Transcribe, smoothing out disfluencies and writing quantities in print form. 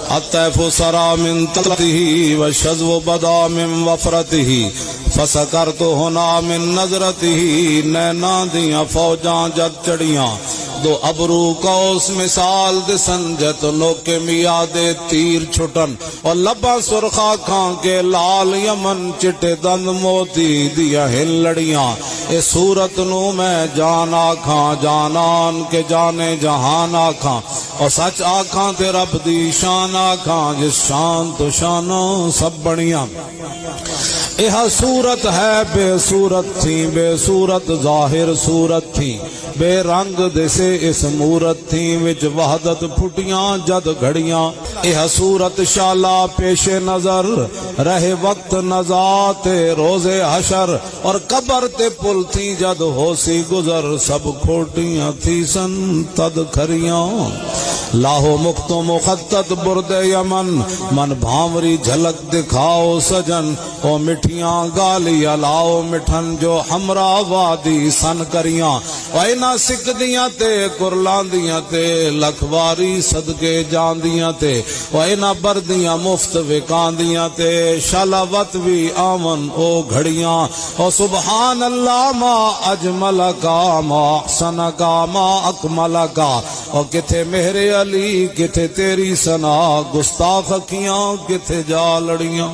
الطیف سرا من طلته والشذو بدا من وفرته فسکرت ہونا من نظرته نینا دیاں فوجاں جد چڑیاں دو ابرو کوس مثال دسن جت لوکے میادے تیر چھٹن اور لبا سرخا کھان کے لال یمن چٹے دند موتی دیا ہل لڑیاں اے صورت نو میں جان آکھاں جانان کے جانے جہان آکھاں اور سچ آکھاں تے رب دی شان آکھاں جس شان تو شانوں سب بڑیاں یہ صورت ہے بے صورت تھی بے صورت ظاہر صورت تھی بے رنگ دسے اس مورت تھی وچ وحدت پھٹیاں جد گھڑیاں یہ صورت شالا پیش نظر رہے وقت نزات روز حشر اور قبر تے پل تھی جد ہو سی گزر سب کھوٹیاں تھی سن تد کھریاں لاہو مختو مخطط برد یمن من بھامری جھلک دکھاؤ سجن او مٹھیاں گالی الاؤ مٹھن جو ہمراہ وادی سن کریاں وائنا سکھ دیاں تے کرلان دیاں تے لکھواری صدقے جان دیاں تے وائنا بردیاں مفت وکان دیاں تے شلاوت بھی آمن او گھڑیاں او سبحان اللہ ما اجمل کا ما احسن کا ما اکمل کا او کتھے مہر علی کتھے تیری سنا گستاخ کیاں کتھے جا لڑیاں